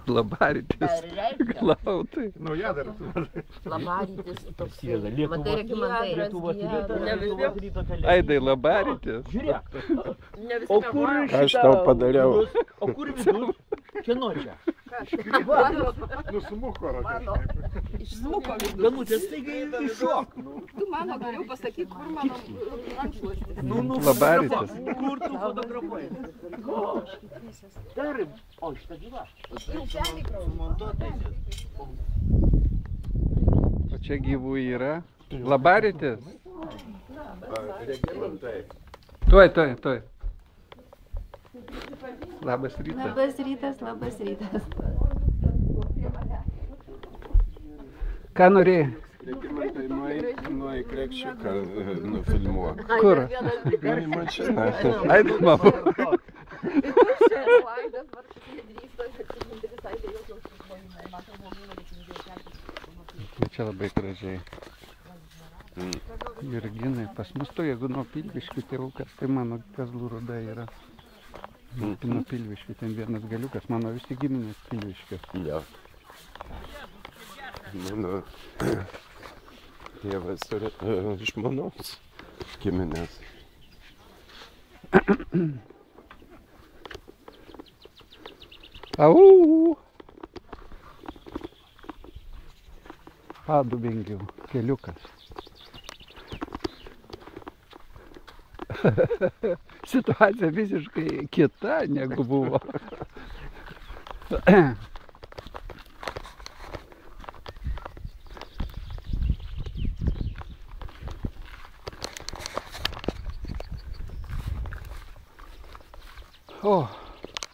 Labaritis. Klautai. Naujadaras. Labaritis toks. Matai, Aidai, labaritis. Žiūrėk. O kur Aš tau padariau. O kur vidus? Kieno čia? Nu, smuko ratas. Išsmuko. Danutė, staiga iššok. Tu mano galiu pasakyti, kur mano rankšluostis. Labaritis. Kur tu fotografuoji? Dar, o šitą gyvą. O čia gyvų yra. Labaritis. Tuoj. Labas rytas. Labas rytas. Ką norėjai? Regimantai, nuo į krepšiuką nufilmuok. Kur? Į mašiną. Aidai, mama. Čia labai gražiai. Jurginai, pas mus to, jeigu nuo Pilviškių tėvukas, tai mano kazlų ruda yra. Nuo Pilviškių ten vienas galiukas, mano visi giminės Pilviškių. Jo. Mano tėvas turi žmonos giminės. Au! Padubengių keliukas. Situacija visiškai kita negu buvo.